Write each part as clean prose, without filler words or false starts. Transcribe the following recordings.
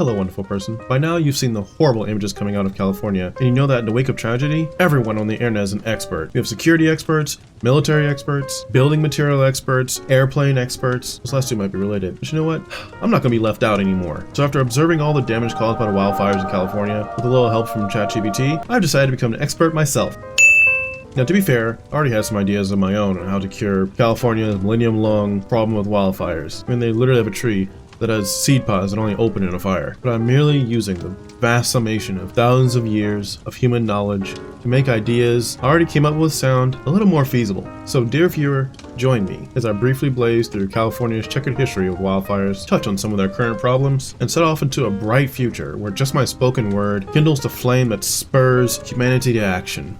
Hello, wonderful person. By now, you've seen the horrible images coming out of California, and you know that in the wake of tragedy, everyone on the internet is an expert. We have security experts, military experts, building material experts, airplane experts. Those last two might be related. But you know what? I'm not going to be left out anymore. So after observing all the damage caused by the wildfires in California, with a little help from ChatGPT, I've decided to become an expert myself. Now, to be fair, I already had some ideas of my own on how to cure California's millennium-long problem with wildfires. I mean, they literally have a tree that has seed pods that only open in a fire. But I'm merely using the vast summation of thousands of years of human knowledge to make ideas I already came up with sound a little more feasible. So, dear viewer, join me as I briefly blaze through California's checkered history of wildfires, touch on some of their current problems, and set off into a bright future where just my spoken word kindles the flame that spurs humanity to action.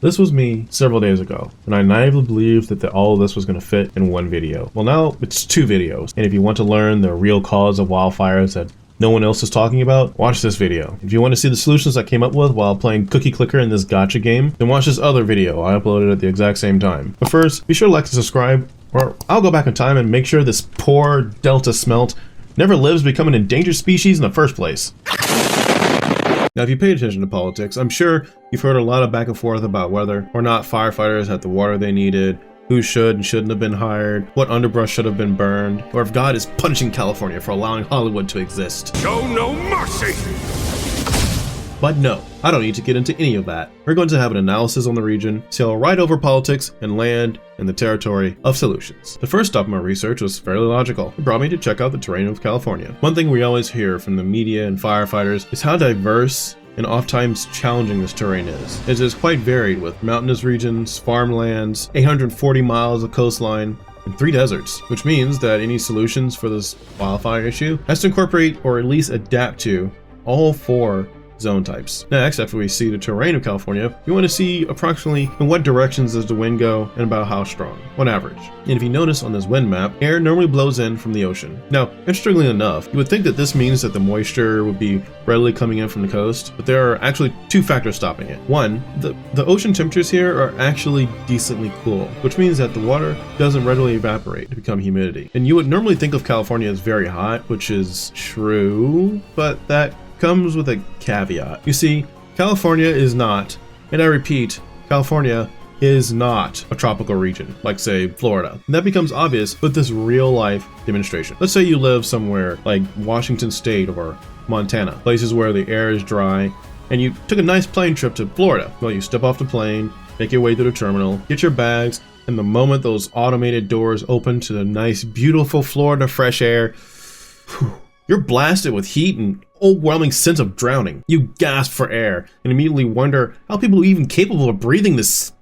This was me several days ago, and I naively believed that all of this was going to fit in one video. Well, now it's two videos, and if you want to learn the real cause of wildfires that no one else is talking about, watch this video. If you want to see the solutions I came up with while playing cookie clicker in this gacha game, then watch this other video I uploaded at the exact same time. But first, be sure to like and subscribe, or I'll go back in time and make sure this poor Delta smelt never lives to become an endangered species in the first place. Now, if you paid attention to politics, I'm sure you've heard a lot of back and forth about whether or not firefighters had the water they needed, who should and shouldn't have been hired, what underbrush should have been burned, or if God is punishing California for allowing Hollywood to exist. Show no mercy! But no, I don't need to get into any of that. We're going to have an analysis on the region, sail right over politics, and land in the territory of solutions. The first stop in my research was fairly logical. It brought me to check out the terrain of California. One thing we always hear from the media and firefighters is how diverse and oftentimes challenging this terrain is. It is quite varied with mountainous regions, farmlands, 840 miles of coastline, and 3 deserts, which means that any solutions for this wildfire issue has to incorporate or at least adapt to all 4 zone types. Next, after we see the terrain of California, we want to see approximately in what directions does the wind go and about how strong, on average. And if you notice on this wind map, air normally blows in from the ocean. Now, interestingly enough, you would think that this means that the moisture would be readily coming in from the coast, but there are actually 2 factors stopping it. One, the ocean temperatures here are actually decently cool, which means that the water doesn't readily evaporate to become humidity. And you would normally think of California as very hot, which is true, but that comes with a caveat. You see, California is not, and I repeat, California is not a tropical region, like say Florida. And that becomes obvious with this real life demonstration. Let's say you live somewhere like Washington State or Montana, places where the air is dry, and you took a nice plane trip to Florida. Well, you step off the plane, make your way to the terminal, get your bags, and the moment those automated doors open to the nice, beautiful Florida fresh air, you're blasted with heat and overwhelming sense of drowning. You gasp for air and immediately wonder how people are even capable of breathing this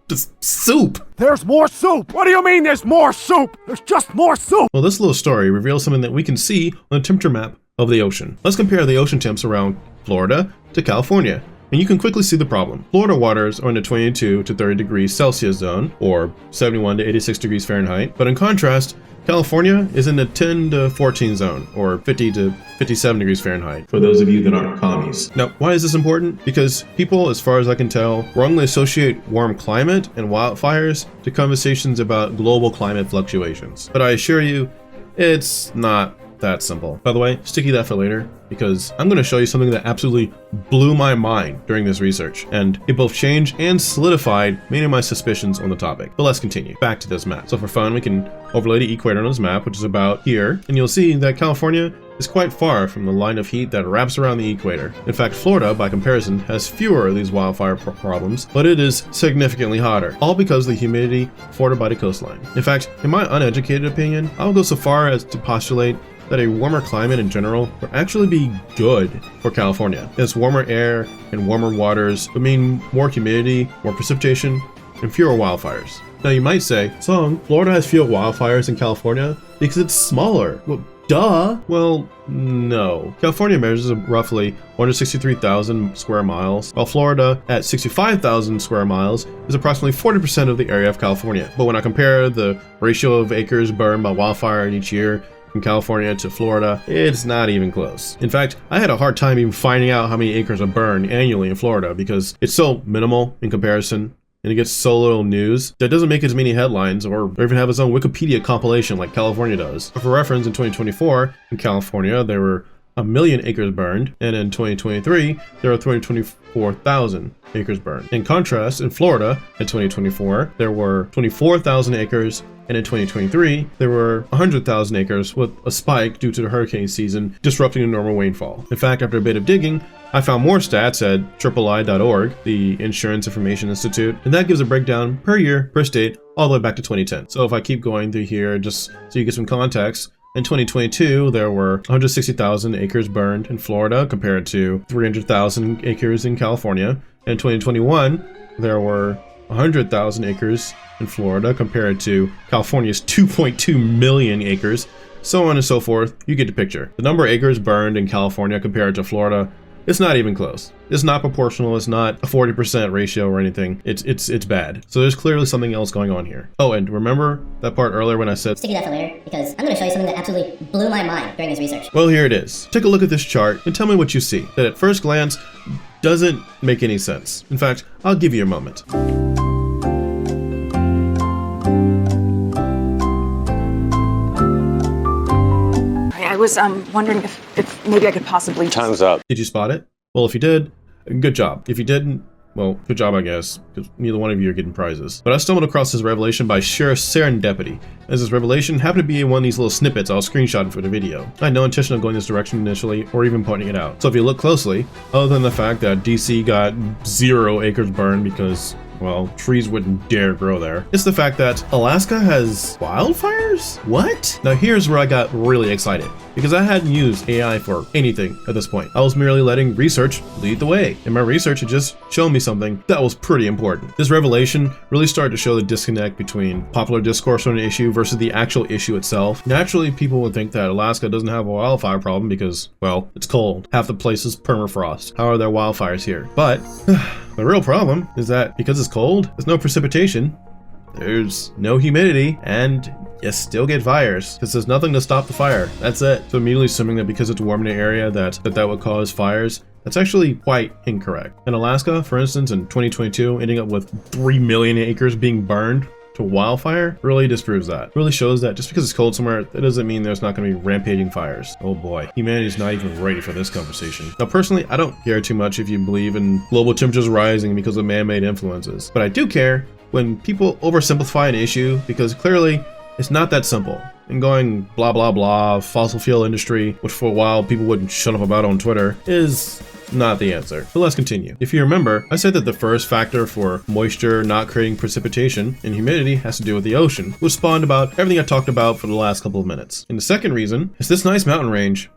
soup. There's more soup! What do you mean there's more soup? There's just more soup! Well, this little story reveals something that we can see on the temperature map of the ocean. Let's compare the ocean temps around Florida to California, and you can quickly see the problem. Florida waters are in the 22 to 30 degrees Celsius zone, or 71 to 86 degrees Fahrenheit, but in contrast, California is in the 10 to 14 zone, or 50 to 57 degrees Fahrenheit, for those of you that aren't commies. Now, why is this important? Because people, as far as I can tell, wrongly associate warm climate and wildfires to conversations about global climate fluctuations. But I assure you, it's not that simple. By the way, sticky that for later, because I'm going to show you something that absolutely blew my mind during this research, and it both changed and solidified many of my suspicions on the topic. But let's continue. Back to this map. So for fun, we can overlay the equator on this map, which is about here, and you'll see that California is quite far from the line of heat that wraps around the equator. In fact, Florida, by comparison, has fewer of these wildfire problems, but it is significantly hotter, all because of the humidity afforded by the coastline. In fact, in my uneducated opinion, I'll go so far as to postulate that a warmer climate in general would actually be good for California, as warmer air and warmer waters would mean more humidity, more precipitation, and fewer wildfires. Now you might say, Song, Florida has fewer wildfires than California because it's smaller. Well, duh. Well, no. California measures roughly 163,000 square miles, while Florida, at 65,000 square miles, is approximately 40% of the area of California. But when I compare the ratio of acres burned by wildfire in each year from California to Florida, it's not even close. In fact, I had a hard time even finding out how many acres are burned annually in Florida because it's so minimal in comparison and it gets so little news that doesn't make as many headlines or even have its own Wikipedia compilation like California does. For reference, in 2024, in California, there were 1 million acres burned, and in 2023, there were 324,000 acres burned. In contrast, in Florida, in 2024, there were 24,000 acres, and in 2023, there were 100,000 acres, with a spike due to the hurricane season disrupting the normal rainfall. In fact, after a bit of digging, I found more stats at III.org, the Insurance Information Institute, and that gives a breakdown per year, per state, all the way back to 2010. So if I keep going through here, just so you get some context, in 2022, there were 160,000 acres burned in Florida compared to 300,000 acres in California. In 2021, there were 100,000 acres in Florida compared to California's 2.2 million acres, so on and so forth. You get the picture. The number of acres burned in California compared to Florida, it's not even close. It's not proportional. It's not a 40% ratio or anything. It's bad. So there's clearly something else going on here. Oh, and remember that part earlier when I said sticky that for later, because I'm going to show you something that absolutely blew my mind during this research. Well, here it is. Take a look at this chart and tell me what you see. That at first glance doesn't make any sense. In fact, I'll give you a moment. I was wondering if maybe I could possibly... Time's up. Did you spot it? Well, if you did, good job. If you didn't, well, good job, I guess, because neither one of you are getting prizes. But I stumbled across this revelation by sheer serendipity, as this revelation happened to be in one of these little snippets I was screenshotting for the video. I had no intention of going this direction initially, or even pointing it out. So if you look closely, other than the fact that DC got 0 acres burned because, well, trees wouldn't dare grow there, it's the fact that Alaska has wildfires? What? Now here's where I got really excited, because I hadn't used AI for anything at this point. I was merely letting research lead the way, and my research had just shown me something that was pretty important. This revelation really started to show the disconnect between popular discourse on an issue versus the actual issue itself. Naturally, people would think that Alaska doesn't have a wildfire problem because, well, it's cold. Half the place is permafrost. How are there wildfires here? But the real problem is that because it's cold, there's no precipitation, there's no humidity, and you still get fires because there's nothing to stop the fire. That's it. So immediately assuming that because it's warm in the area that would cause fires, that's actually quite incorrect. In Alaska, for instance, in 2022, ending up with 3 million acres being burned to wildfire really disproves that. It really shows that just because it's cold somewhere, that doesn't mean there's not going to be rampaging fires. Oh boy, humanity's not even ready for this conversation. Now personally, I don't care too much if you believe in global temperatures rising because of man-made influences, but I do care when people oversimplify an issue because clearly it's not that simple. And going blah blah blah, fossil fuel industry, which for a while people wouldn't shut up about on Twitter, is not the answer. But let's continue. If you remember, I said that the first factor for moisture not creating precipitation and humidity has to do with the ocean, which spawned about everything I talked about for the last couple of minutes. And the second reason is this nice mountain range.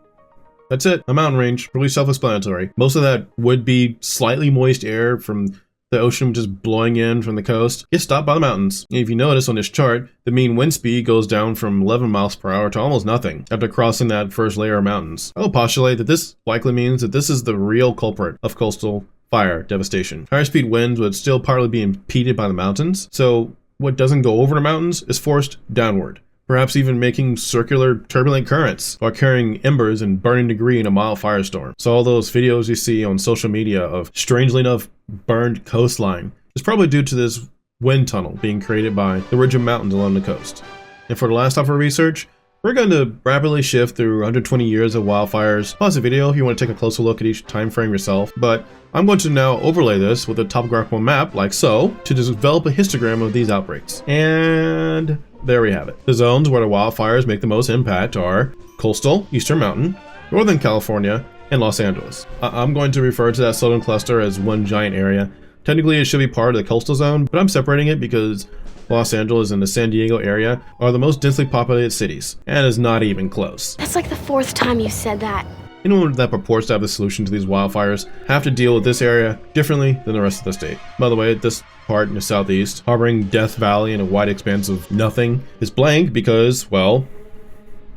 That's it, a mountain range, really self-explanatory. Most of that would be slightly moist air from the ocean just blowing in from the coast gets stopped by the mountains. And if you notice on this chart, the mean wind speed goes down from 11 miles per hour to almost nothing after crossing that first layer of mountains. I will postulate that this likely means that this is the real culprit of coastal fire devastation. Higher speed winds would still partly be impeded by the mountains, so what doesn't go over the mountains is forced downward, perhaps even making circular turbulent currents or carrying embers and burning debris in a mild firestorm. So all those videos you see on social media of, strangely enough, burned coastline is probably due to this wind tunnel being created by the ridge of mountains along the coast. And for the last half of research, we're going to rapidly shift through 120 years of wildfires. Pause the video if you want to take a closer look at each time frame yourself, but I'm going to now overlay this with a topographical map like so to develop a histogram of these outbreaks. And there we have it. The zones where the wildfires make the most impact are coastal, Eastern Mountain, Northern California, and Los Angeles. I'm going to refer to that southern cluster as one giant area. Technically it should be part of the coastal zone, but I'm separating it because Los Angeles and the San Diego area are the most densely populated cities, and is not even close. That's like the 4th time you said that. Anyone that purports to have a solution to these wildfires have to deal with this area differently than the rest of the state. By the way, this part in the southeast, harboring Death Valley and a wide expanse of nothing, is blank because, well,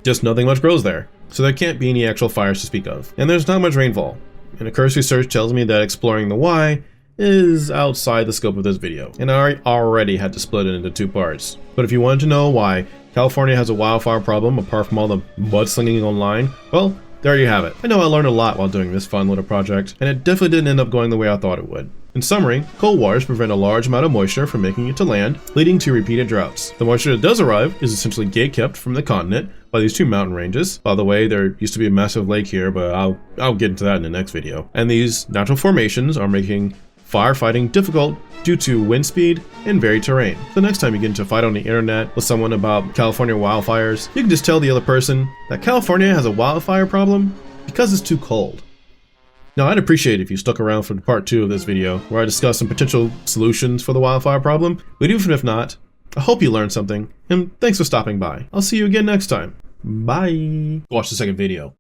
just nothing much grows there. So there can't be any actual fires to speak of. And there's not much rainfall. And a cursory search tells me that exploring the why is outside the scope of this video. And I already had to split it into 2 parts. But if you wanted to know why California has a wildfire problem apart from all the mudslinging online, well, there you have it. I know I learned a lot while doing this fun little project, and it definitely didn't end up going the way I thought it would. In summary, cold waters prevent a large amount of moisture from making it to land, leading to repeated droughts. The moisture that does arrive is essentially gatekept from the continent by these two mountain ranges. By the way, there used to be a massive lake here, but I'll get into that in the next video. And these natural formations are making firefighting difficult due to wind speed and varied terrain. The next time you get into a fight on the internet with someone about California wildfires, you can just tell the other person that California has a wildfire problem because it's too cold. Now, I'd appreciate it if you stuck around for part 2 of this video, where I discuss some potential solutions for the wildfire problem, but even if not, I hope you learned something, and thanks for stopping by. I'll see you again next time. Bye! Watch the second video.